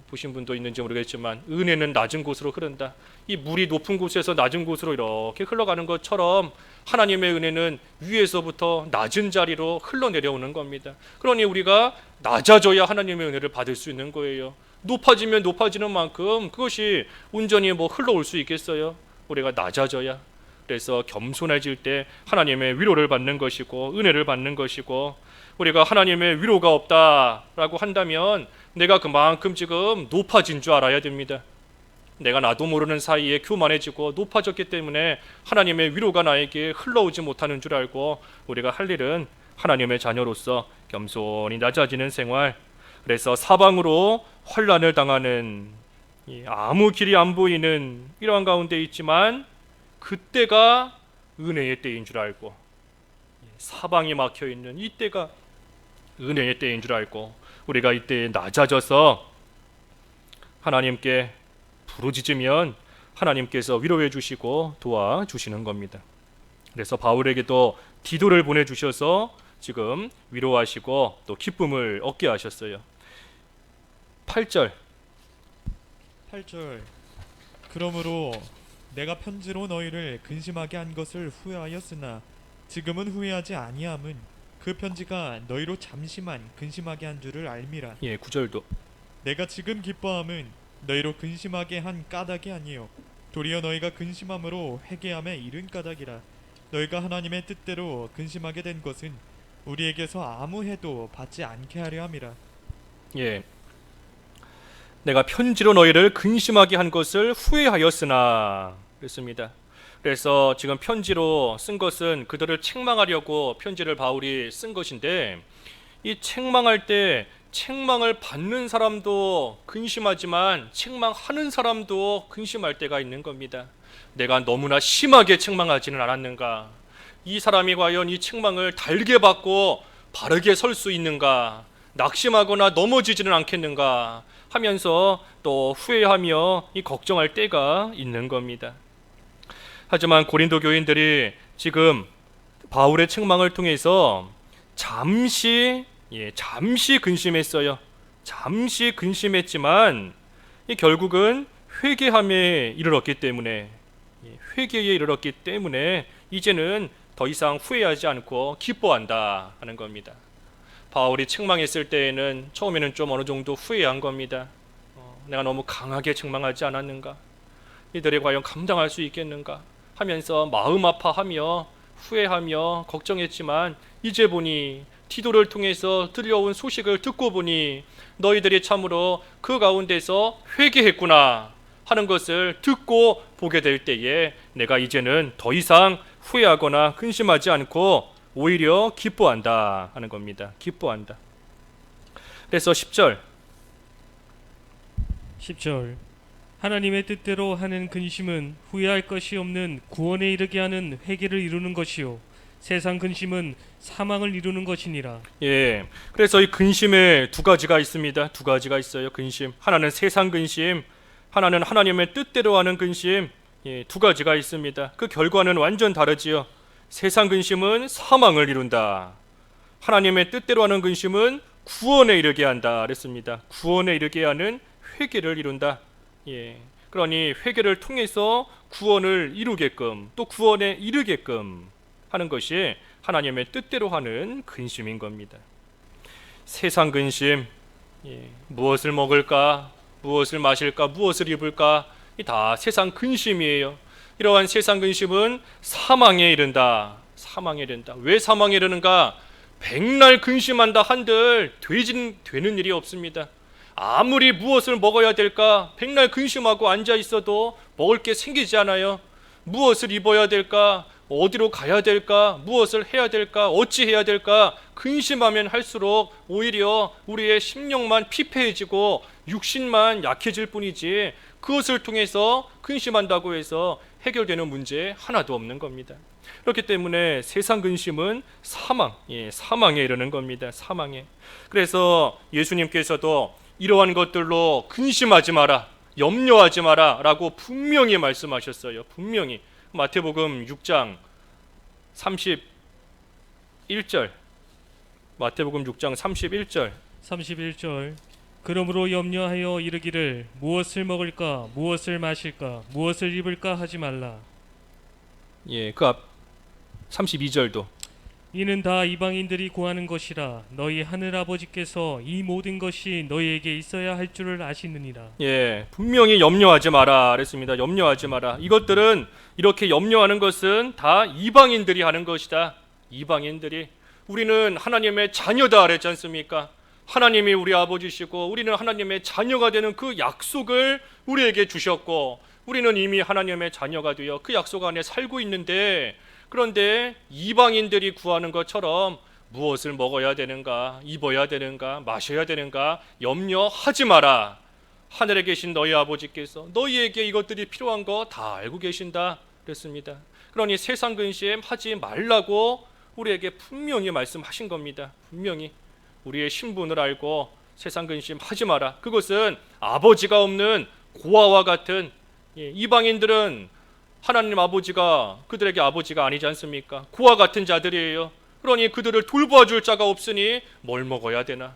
보신 분도 있는지 모르겠지만 은혜는 낮은 곳으로 흐른다. 이 물이 높은 곳에서 낮은 곳으로 이렇게 흘러가는 것처럼 하나님의 은혜는 위에서부터 낮은 자리로 흘러내려오는 겁니다. 그러니 우리가 낮아져야 하나님의 은혜를 받을 수 있는 거예요. 높아지면 높아지는 만큼 그것이 온전히 흘러올 수 있겠어요? 우리가 낮아져야. 그래서 겸손해질 때 하나님의 위로를 받는 것이고 은혜를 받는 것이고 우리가 하나님의 위로가 없다라고 한다면 내가 그만큼 지금 높아진 줄 알아야 됩니다. 내가 나도 모르는 사이에 교만해지고 높아졌기 때문에 하나님의 위로가 나에게 흘러오지 못하는 줄 알고 우리가 할 일은 하나님의 자녀로서 겸손히 낮아지는 생활. 그래서 사방으로 환난을 당하는 아무 길이 안 보이는 이러한 가운데 있지만 그때가 은혜의 때인 줄 알고 사방이 막혀있는 이때가 은혜의 때인 줄 알고 우리가 이때에 낮아져서 하나님께 부르짖으면 하나님께서 위로해 주시고 도와주시는 겁니다. 그래서 바울에게도 디도를 보내주셔서 지금 위로하시고 또 기쁨을 얻게 하셨어요. 8절 그러므로 내가 편지로 너희를 근심하게 한 것을 후회하였으나 지금은 후회하지 아니함은 그 편지가 너희로 잠시만 근심하게 한 줄을 알미라. 9절도 내가 지금 기뻐함은 너희로 근심하게 한 까닭이 아니요 도리어 너희가 근심함으로 회개함에 이른 까닭이라. 너희가 하나님의 뜻대로 근심하게 된 것은 우리에게서 아무 해도 받지 않게 하려 함이라. 내가 편지로 너희를 근심하게 한 것을 후회하였으나 그랬습니다. 그래서 지금 편지로 쓴 것은 그들을 책망하려고 편지를 바울이 쓴 것인데 이 책망할 때 책망을 받는 사람도 근심하지만 책망하는 사람도 근심할 때가 있는 겁니다. 내가 너무나 심하게 책망하지는 않았는가? 이 사람이 과연 이 책망을 달게 받고 바르게 설 수 있는가? 낙심하거나 넘어지지는 않겠는가? 하면서 또 후회하며 이 걱정할 때가 있는 겁니다. 하지만 고린도 교인들이 지금 바울의 책망을 통해서 잠시 근심했어요. 잠시 근심했지만 결국은 회개에 이르렀기 때문에 이제는 더 이상 후회하지 않고 기뻐한다 하는 겁니다. 바울이 책망했을 때에는 처음에는 좀 어느 정도 후회한 겁니다. 내가 너무 강하게 책망하지 않았는가? 이들이 과연 감당할 수 있겠는가? 하면서 마음 아파하며 후회하며 걱정했지만 이제 보니 디도를 통해서 들려온 소식을 듣고 보니 너희들이 참으로 그 가운데서 회개했구나 하는 것을 듣고 보게 될 때에 내가 이제는 더 이상 후회하거나 근심하지 않고 오히려 기뻐한다 하는 겁니다. 기뻐한다. 그래서 10절 하나님의 뜻대로 하는 근심은 후회할 것이 없는 구원에 이르게 하는 회개를 이루는 것이요 세상 근심은 사망을 이루는 것이니라. 예, 그래서 이 근심에 두 가지가 있습니다. 두 가지가 있어요. 근심. 하나는 세상 근심, 하나는 하나님의 뜻대로 하는 근심. 예, 두 가지가 있습니다. 그 결과는 완전 다르지요. 세상 근심은 사망을 이룬다. 하나님의 뜻대로 하는 근심은 구원에 이르게 한다 그랬습니다. 구원에 이르게 하는 회개를 이룬다. 예, 그러니 회개를 통해서 구원을 이루게끔 또 구원에 이르게끔 하는 것이 하나님의 뜻대로 하는 근심인 겁니다. 세상 근심, 무엇을 먹을까, 무엇을 마실까, 무엇을 입을까, 이 다 세상 근심이에요. 이러한 세상 근심은 사망에 이른다. 사망에 이른다. 왜 사망에 이르는가? 백날 근심한다 한들 되는 일이 없습니다. 아무리 무엇을 먹어야 될까 백날 근심하고 앉아 있어도 먹을 게 생기지 않아요. 무엇을 입어야 될까, 어디로 가야 될까, 무엇을 해야 될까, 어찌 해야 될까 근심하면 할수록 오히려 우리의 심령만 피폐해지고 육신만 약해질 뿐이지 그것을 통해서 근심한다고 해서 해결되는 문제 하나도 없는 겁니다. 그렇기 때문에 세상 근심은 사망에 이르는 겁니다. 사망에. 그래서 예수님께서도 이러한 것들로 근심하지 마라, 염려하지 마라 라고 분명히 말씀하셨어요. 분명히. 마태복음 6장 31절, 마태복음 6장 31절 그러므로 염려하여 이르기를 무엇을 먹을까 무엇을 마실까 무엇을 입을까 하지 말라. 예, 그 앞 32절도 이는 다 이방인들이 구하는 것이라 너희 하늘 아버지께서 이 모든 것이 너희에게 있어야 할 줄을 아시느니라. 예, 분명히 염려하지 마라 그랬습니다. 염려하지 마라. 이것들은 이렇게 염려하는 것은 다 이방인들이 하는 것이다. 이방인들이. 우리는 하나님의 자녀다 그랬지 않습니까? 하나님이 우리 아버지시고 우리는 하나님의 자녀가 되는 그 약속을 우리에게 주셨고 우리는 이미 하나님의 자녀가 되어 그 약속 안에 살고 있는데, 그런데 이방인들이 구하는 것처럼 무엇을 먹어야 되는가, 입어야 되는가, 마셔야 되는가 염려하지 마라. 하늘에 계신 너희 아버지께서 너희에게 이것들이 필요한 거 다 알고 계신다 그랬습니다. 그러니 세상 근심 하지 말라고 우리에게 분명히 말씀하신 겁니다. 분명히 우리의 신분을 알고 세상 근심 하지 마라. 그것은 아버지가 없는 고아와 같은, 이방인들은 하나님 아버지가 그들에게 아버지가 아니지 않습니까? 고아 같은 자들이에요. 그러니 그들을 돌봐줄 자가 없으니 뭘 먹어야 되나,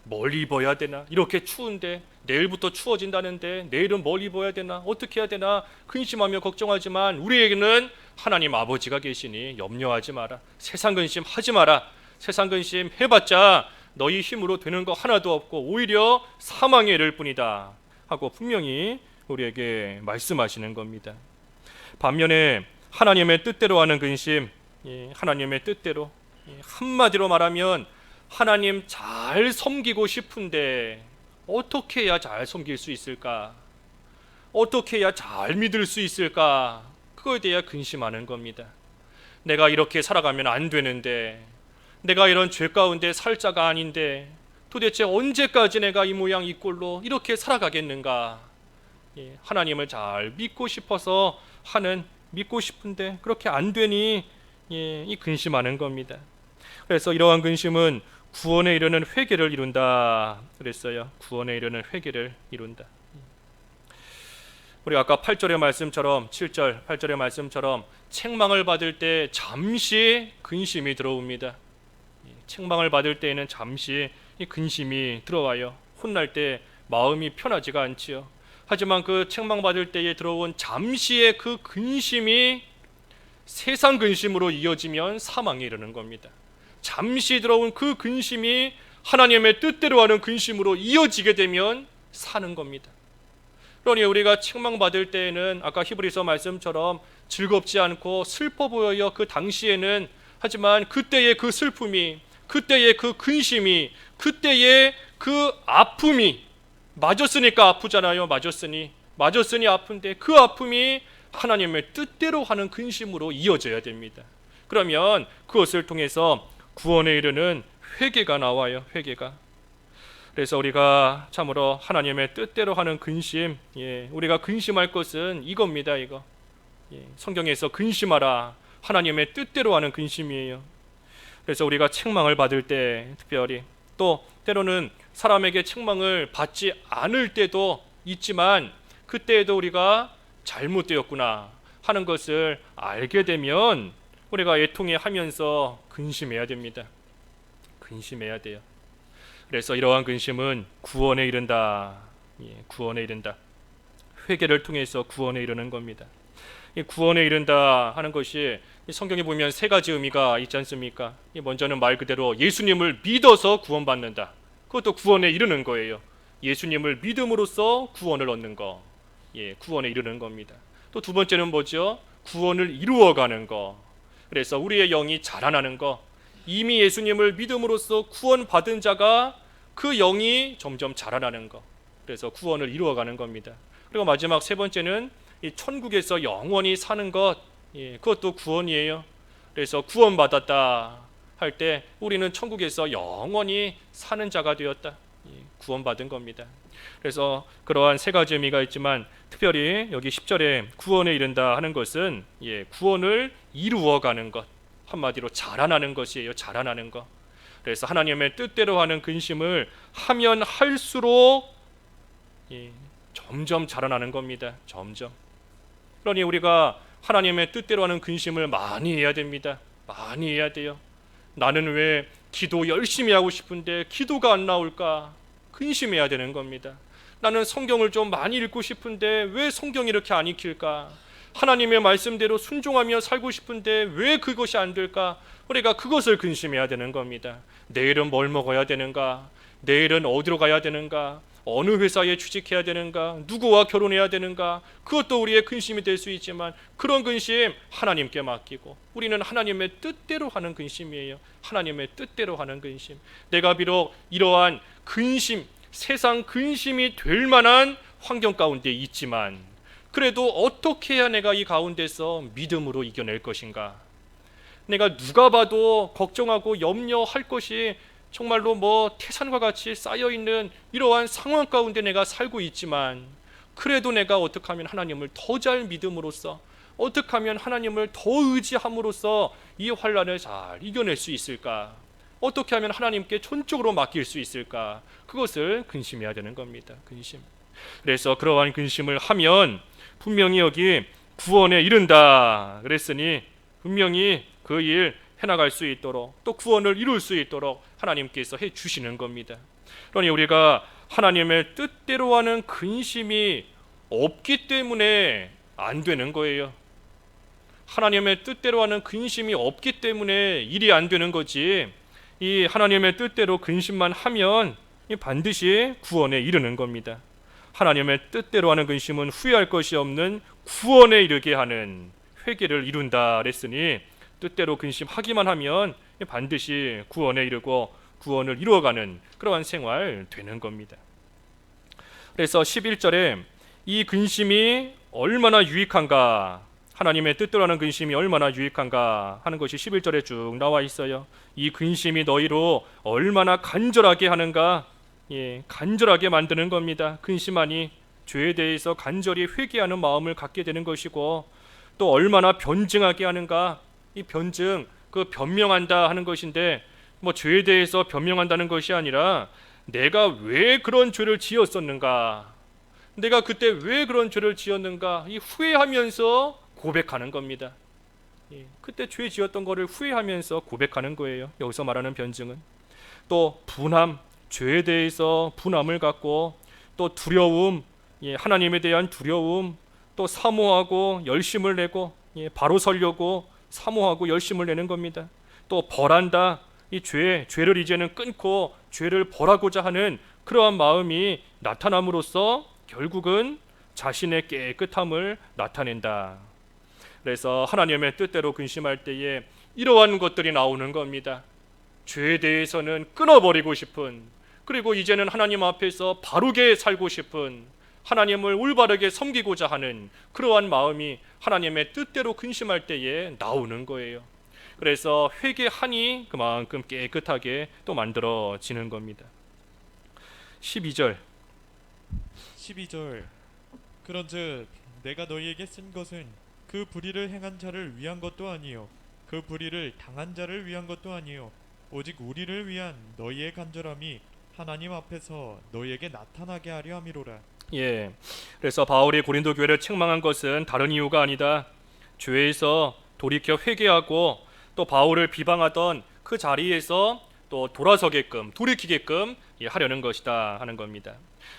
뭘 입어야 되나, 이렇게 추운데 내일부터 추워진다는데 내일은 뭘 입어야 되나, 어떻게 해야 되나 근심하며 걱정하지만 우리에게는 하나님 아버지가 계시니 염려하지 마라. 세상 근심 하지 마라. 세상 근심 해봤자 너희 힘으로 되는 거 하나도 없고 오히려 사망에 이를 뿐이다 하고 분명히 우리에게 말씀하시는 겁니다. 반면에 하나님의 뜻대로 하는 근심, 하나님의 뜻대로, 한마디로 말하면 하나님 잘 섬기고 싶은데 어떻게 해야 잘 섬길 수 있을까, 어떻게 해야 잘 믿을 수 있을까, 그거에 대해 근심하는 겁니다. 내가 이렇게 살아가면 안 되는데, 내가 이런 죄 가운데 살 자가 아닌데 도대체 언제까지 내가 이 모양 이 꼴로 이렇게 살아가겠는가. 하나님을 잘 믿고 싶어서 믿고 싶은데 그렇게 안 되니 이 근심하는 겁니다. 그래서 이러한 근심은 구원에 이르는 회개를 이룬다 그랬어요. 구원에 이르는 회개를 이룬다. 우리 아까 8절의 말씀처럼 7절 8절의 말씀처럼 책망을 받을 때 잠시 근심이 들어옵니다. 책망을 받을 때에는 잠시 이 근심이 들어와요. 혼날 때 마음이 편하지가 않지요. 하지만 그 책망받을 때에 들어온 잠시의 그 근심이 세상 근심으로 이어지면 사망에 이르는 겁니다. 잠시 들어온 그 근심이 하나님의 뜻대로 하는 근심으로 이어지게 되면 사는 겁니다. 그러니 우리가 책망받을 때에는 아까 히브리서 말씀처럼 즐겁지 않고 슬퍼 보여요. 그 당시에는. 하지만 그때의 그 슬픔이, 그때의 그 근심이, 그때의 그 아픔이, 맞았으니까 아프잖아요. 맞았으니 아픈데 그 아픔이 하나님의 뜻대로 하는 근심으로 이어져야 됩니다. 그러면 그것을 통해서 구원에 이르는 회개가 나와요. 회개가. 그래서 우리가 참으로 하나님의 뜻대로 하는 근심, 우리가 근심할 것은 이겁니다. 이거. 성경에서 근심하라, 하나님의 뜻대로 하는 근심이에요. 그래서 우리가 책망을 받을 때 특별히, 또 때로는 사람에게 책망을 받지 않을 때도 있지만 그때에도 우리가 잘못되었구나 하는 것을 알게 되면 우리가 애통해 하면서 근심해야 됩니다. 근심해야 돼요. 그래서 이러한 근심은 구원에 이른다. 구원에 이른다. 회개를 통해서 구원에 이르는 겁니다. 이 구원에 이른다 하는 것이 성경에 보면 세 가지 의미가 있지 않습니까? 먼저는 말 그대로 예수님을 믿어서 구원받는다. 그것도 구원에 이르는 거예요. 예수님을 믿음으로써 구원을 얻는 거. 구원에 이르는 겁니다. 또 두 번째는 뭐죠? 구원을 이루어가는 거. 그래서 우리의 영이 자라나는 거. 이미 예수님을 믿음으로써 구원받은 자가 그 영이 점점 자라나는 거. 그래서 구원을 이루어가는 겁니다. 그리고 마지막 세 번째는 이 천국에서 영원히 사는 것. 그것도 구원이에요. 그래서 구원받았다 할 때 우리는 천국에서 영원히 사는 자가 되었다. 구원받은 겁니다. 그래서 그러한 세 가지 의미가 있지만 특별히 여기 10절에 구원에 이른다 하는 것은 구원을 이루어가는 것, 한마디로 자라나는 것이에요. 자라나는 것. 그래서 하나님의 뜻대로 하는 근심을 하면 할수록 점점 자라나는 겁니다. 점점. 그러니 우리가 하나님의 뜻대로 하는 근심을 많이 해야 됩니다. 많이 해야 돼요. 나는 왜 기도 열심히 하고 싶은데 기도가 안 나올까? 근심해야 되는 겁니다. 나는 성경을 좀 많이 읽고 싶은데 왜 성경이 이렇게 안 읽힐까? 하나님의 말씀대로 순종하며 살고 싶은데 왜 그것이 안 될까? 우리가 그것을 근심해야 되는 겁니다. 내일은 뭘 먹어야 되는가? 내일은 어디로 가야 되는가? 어느 회사에 취직해야 되는가? 누구와 결혼해야 되는가? 그것도 우리의 근심이 될 수 있지만 그런 근심 하나님께 맡기고 우리는 하나님의 뜻대로 하는 근심이에요. 하나님의 뜻대로 하는 근심. 내가 비록 이러한 근심, 세상 근심이 될 만한 환경 가운데 있지만 그래도 어떻게 해야 내가 이 가운데서 믿음으로 이겨낼 것인가? 내가 누가 봐도 걱정하고 염려할 것이 정말로 태산과 같이 쌓여있는 이러한 상황 가운데 내가 살고 있지만 그래도 내가 어떻게 하면 하나님을 더 잘 믿음으로써 어떻게 하면 하나님을 더 의지함으로써 이 환난을 잘 이겨낼 수 있을까? 어떻게 하면 하나님께 전적으로 맡길 수 있을까? 그것을 근심해야 되는 겁니다. 근심. 그래서 그러한 근심을 하면 분명히 여기 구원에 이른다 그랬으니 분명히 그 일 해나갈 수 있도록 또 구원을 이룰 수 있도록 하나님께서 해주시는 겁니다. 그러니 우리가 하나님의 뜻대로 하는 근심이 없기 때문에 안 되는 거예요. 하나님의 뜻대로 하는 근심이 없기 때문에 일이 안 되는 거지, 이 하나님의 뜻대로 근심만 하면 반드시 구원에 이르는 겁니다. 하나님의 뜻대로 하는 근심은 후회할 것이 없는 구원에 이르게 하는 회개를 이룬다 그랬으니 뜻대로 근심하기만 하면 반드시 구원에 이르고 구원을 이루어가는 그러한 생활 되는 겁니다. 그래서 11절에 이 근심이 얼마나 유익한가, 하나님의 뜻대로 하는 근심이 얼마나 유익한가 하는 것이 11절에 쭉 나와 있어요. 이 근심이 너희로 얼마나 간절하게 하는가, 간절하게 만드는 겁니다. 근심하니 죄에 대해서 간절히 회개하는 마음을 갖게 되는 것이고 또 얼마나 변증하게 하는가, 이 변증, 그 변명한다 하는 것인데 죄에 대해서 변명한다는 것이 아니라 내가 왜 그런 죄를 지었었는가, 내가 그때 왜 그런 죄를 지었는가, 이 후회하면서 고백하는 겁니다. 그때 죄 지었던 거를 후회하면서 고백하는 거예요. 여기서 말하는 변증은 또 분함, 죄에 대해서 분함을 갖고 또 두려움, 하나님에 대한 두려움, 또 사모하고 열심을 내고 바로 서려고 사모하고 열심을 내는 겁니다. 또 벌한다, 이 죄를 이제는 끊고 죄를 벌하고자 하는 그러한 마음이 나타남으로써 결국은 자신의 깨끗함을 나타낸다. 그래서 하나님의 뜻대로 근심할 때에 이러한 것들이 나오는 겁니다. 죄에 대해서는 끊어버리고 싶은, 그리고 이제는 하나님 앞에서 바르게 살고 싶은, 하나님을 올바르게 섬기고자 하는 그러한 마음이 하나님의 뜻대로 근심할 때에 나오는 거예요. 그래서 회개하니 그만큼 깨끗하게 또 만들어지는 겁니다. 12절 그런즉 내가 너희에게 쓴 것은 그 불의를 행한 자를 위한 것도 아니요 그 불의를 당한 자를 위한 것도 아니요 오직 우리를 위한 너희의 간절함이 하나님 앞에서 너희에게 나타나게 하려 함이로라. 예, 그래서 바울이 고린도 교회를 책망한 것은 다른 이유가 아니다. 죄에서 돌이켜 회개하고 또 바울을 비방하던 그 자리에서 또 돌아서게끔 돌이키게끔 하려는 것이다 하는 겁니다.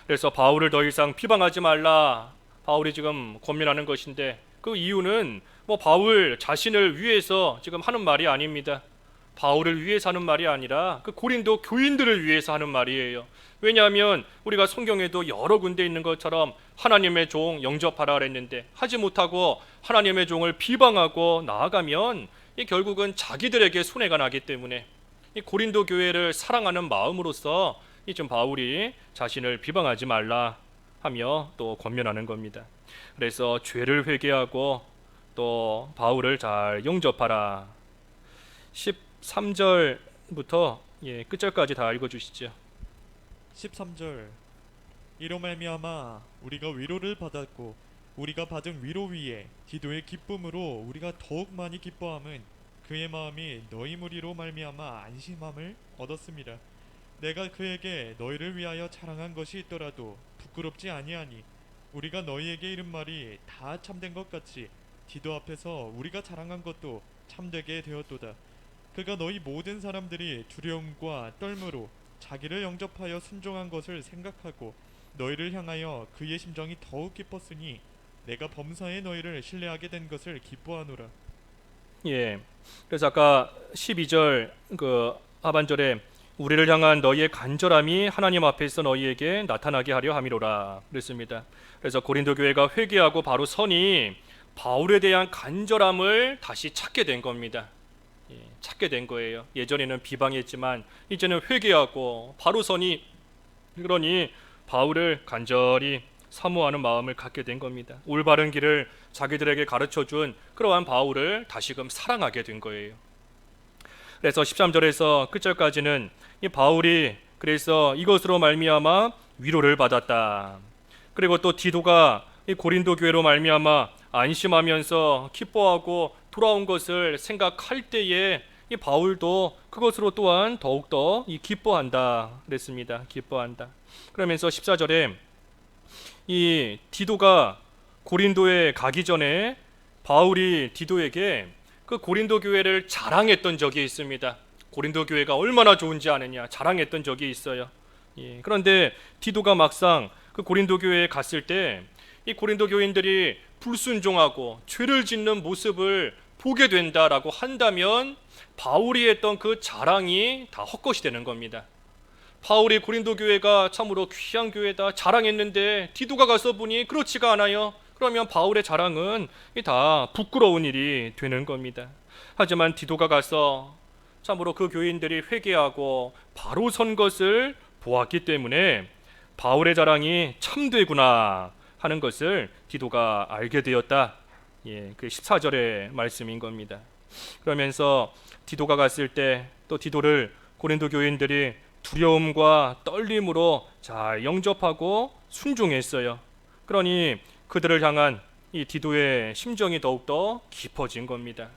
그래서 바울을 더 이상 비방하지 말라, 바울이 지금 권면하는 것인데, 그 이유는 바울 자신을 위해서 지금 하는 말이 아닙니다. 바울을 위해서 하는 말이 아니라 그 고린도 교인들을 위해서 하는 말이에요. 왜냐하면 우리가 성경에도 여러 군데 있는 것처럼 하나님의 종 영접하라 그랬는데 하지 못하고 하나님의 종을 비방하고 나아가면 이 결국은 자기들에게 손해가 나기 때문에 이 고린도 교회를 사랑하는 마음으로서 이 좀 바울이 자신을 비방하지 말라 하며 또 권면하는 겁니다. 그래서 죄를 회개하고 또 바울을 잘 영접하라. 13절부터 끝절까지 다 읽어주시죠. 13절 이로 말미암아 우리가 위로를 받았고 우리가 받은 위로 위에 기도의 기쁨으로 우리가 더욱 많이 기뻐함은 그의 마음이 너희 무리로 말미암아 안심함을 얻었습니다. 내가 그에게 너희를 위하여 자랑한 것이 있더라도 부끄럽지 아니하니 우리가 너희에게 이른 말이 다 참된 것 같이 디도 앞에서 우리가 자랑한 것도 참되게 되었도다. 그가 너희 모든 사람들이 두려움과 떨므로 자기를 영접하여 순종한 것을 생각하고 너희를 향하여 그의 심정이 더욱 기뻤으니 내가 범사에 너희를 신뢰하게 된 것을 기뻐하노라. 예, 그래서 아까 12절 그 하반절에 우리를 향한 너희의 간절함이 하나님 앞에서 너희에게 나타나게 하려 함이로라 그랬습니다. 그래서 고린도 교회가 회개하고 바로 서니 바울에 대한 간절함을 다시 찾게 된 겁니다. 찾게 된 거예요. 예전에는 비방했지만 이제는 회개하고 바로 서니, 그러니 바울을 간절히 사모하는 마음을 갖게 된 겁니다. 올바른 길을 자기들에게 가르쳐준 그러한 바울을 다시금 사랑하게 된 거예요. 그래서 13절에서 끝절까지는 이 바울이 그래서 이것으로 말미암아 위로를 받았다. 그리고 또 디도가 이 고린도 교회로 말미암아 안심하면서 기뻐하고 돌아온 것을 생각할 때에 이 바울도 그것으로 또한 더욱더 기뻐한다 그랬습니다. 기뻐한다. 그러면서 14절에 이 디도가 고린도에 가기 전에 바울이 디도에게 그 고린도 교회를 자랑했던 적이 있습니다. 고린도 교회가 얼마나 좋은지 아느냐 자랑했던 적이 있어요. 그런데 디도가 막상 그 고린도 교회에 갔을 때 이 고린도 교인들이 불순종하고 죄를 짓는 모습을 보게 된다라고 한다면 바울이 했던 그 자랑이 다 헛것이 되는 겁니다. 바울이 고린도 교회가 참으로 귀한 교회다 자랑했는데 디도가 가서 보니 그렇지가 않아요. 그러면 바울의 자랑은 다 부끄러운 일이 되는 겁니다. 하지만 디도가 가서 참으로 그 교인들이 회개하고 바로 선 것을 보았기 때문에 바울의 자랑이 참되구나 하는 것을 디도가 알게 되었다. 그 14절의 말씀인 겁니다. 그러면서 디도가 갔을 때 또 디도를 고린도 교인들이 두려움과 떨림으로 잘 영접하고 순종했어요. 그러니 그들을 향한 이 디도의 심정이 더욱더 깊어진 겁니다.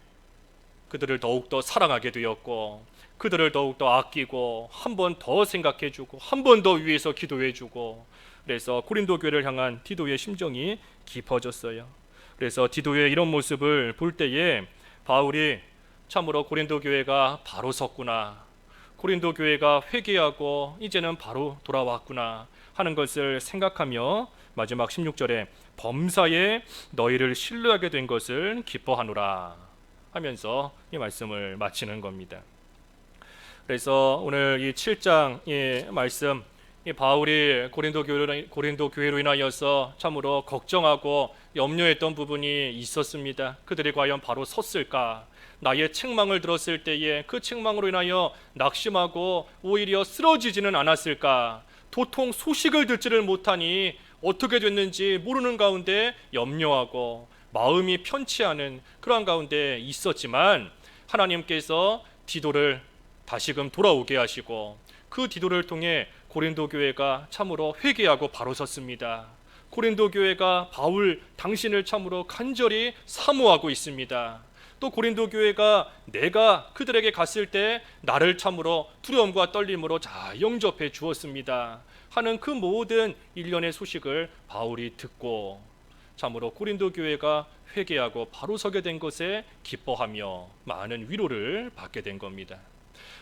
그들을 더욱더 사랑하게 되었고 그들을 더욱더 아끼고 한 번 더 생각해주고 한 번 더 위해서 기도해주고, 그래서 고린도 교회를 향한 디도의 심정이 깊어졌어요. 그래서 디도의 이런 모습을 볼 때에 바울이 참으로 고린도 교회가 바로 섰구나, 고린도 교회가 회개하고 이제는 바로 돌아왔구나 하는 것을 생각하며 마지막 16절에 범사에 너희를 신뢰하게 된 것을 기뻐하노라 하면서 이 말씀을 마치는 겁니다. 그래서 오늘 이 7장의 말씀 이 바울이 고린도 교회로 인하여서 참으로 걱정하고 염려했던 부분이 있었습니다. 그들이 과연 바로 섰을까? 나의 책망을 들었을 때에 그 책망으로 인하여 낙심하고 오히려 쓰러지지는 않았을까? 도통 소식을 듣지를 못하니 어떻게 됐는지 모르는 가운데 염려하고 마음이 편치 않은 그러한 가운데 있었지만, 하나님께서 디도를 다시금 돌아오게 하시고 그 디도를 통해 고린도 교회가 참으로 회개하고 바로 섰습니다. 고린도 교회가 바울 당신을 참으로 간절히 사모하고 있습니다. 또 고린도 교회가 내가 그들에게 갔을 때 나를 참으로 두려움과 떨림으로 잘 영접해 주었습니다 하는 그 모든 일련의 소식을 바울이 듣고 참으로 고린도 교회가 회개하고 바로 서게 된 것에 기뻐하며 많은 위로를 받게 된 겁니다.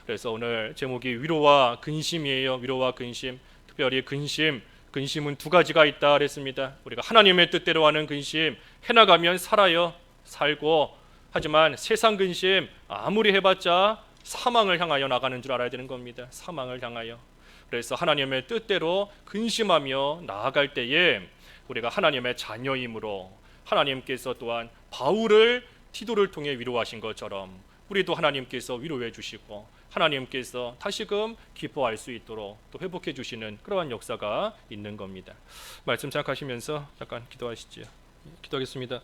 그래서 오늘 제목이 위로와 근심이에요. 위로와 근심. 특별히 근심은 두 가지가 있다 그랬습니다. 우리가 하나님의 뜻대로 하는 근심, 해나가면 살아요. 살고, 하지만 세상 근심 아무리 해봤자 사망을 향하여 나가는 줄 알아야 되는 겁니다. 사망을 향하여. 그래서 하나님의 뜻대로 근심하며 나아갈 때에 우리가 하나님의 자녀이므로 하나님께서 또한 바울을 디도를 통해 위로하신 것처럼 우리도 하나님께서 위로해 주시고 하나님께서 다시금 기뻐할 수 있도록 또 회복해 주시는 그러한 역사가 있는 겁니다. 말씀 생각하시면서 잠깐 기도하시지요. 기도하겠습니다.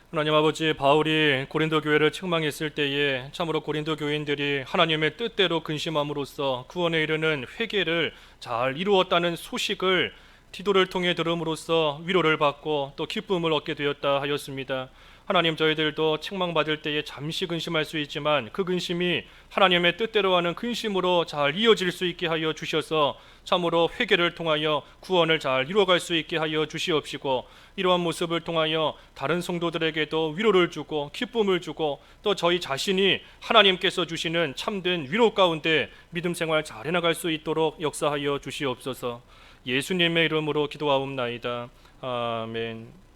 하나님 아버지, 바울이 고린도 교회를 책망했을 때에 참으로 고린도 교인들이 하나님의 뜻대로 근심함으로써 구원에 이르는 회개를 잘 이루었다는 소식을 디도를 통해 들음으로써 위로를 받고 또 기쁨을 얻게 되었다 하였습니다. 하나님, 저희들도 책망받을 때에 잠시 근심할 수 있지만 그 근심이 하나님의 뜻대로 하는 근심으로 잘 이어질 수 있게 하여 주셔서 참으로 회개를 통하여 구원을 잘 이루어갈 수 있게 하여 주시옵시고, 이러한 모습을 통하여 다른 성도들에게도 위로를 주고 기쁨을 주고 또 저희 자신이 하나님께서 주시는 참된 위로 가운데 믿음 생활 잘 해나갈 수 있도록 역사하여 주시옵소서. 예수님의 이름으로 기도하옵나이다. 아멘.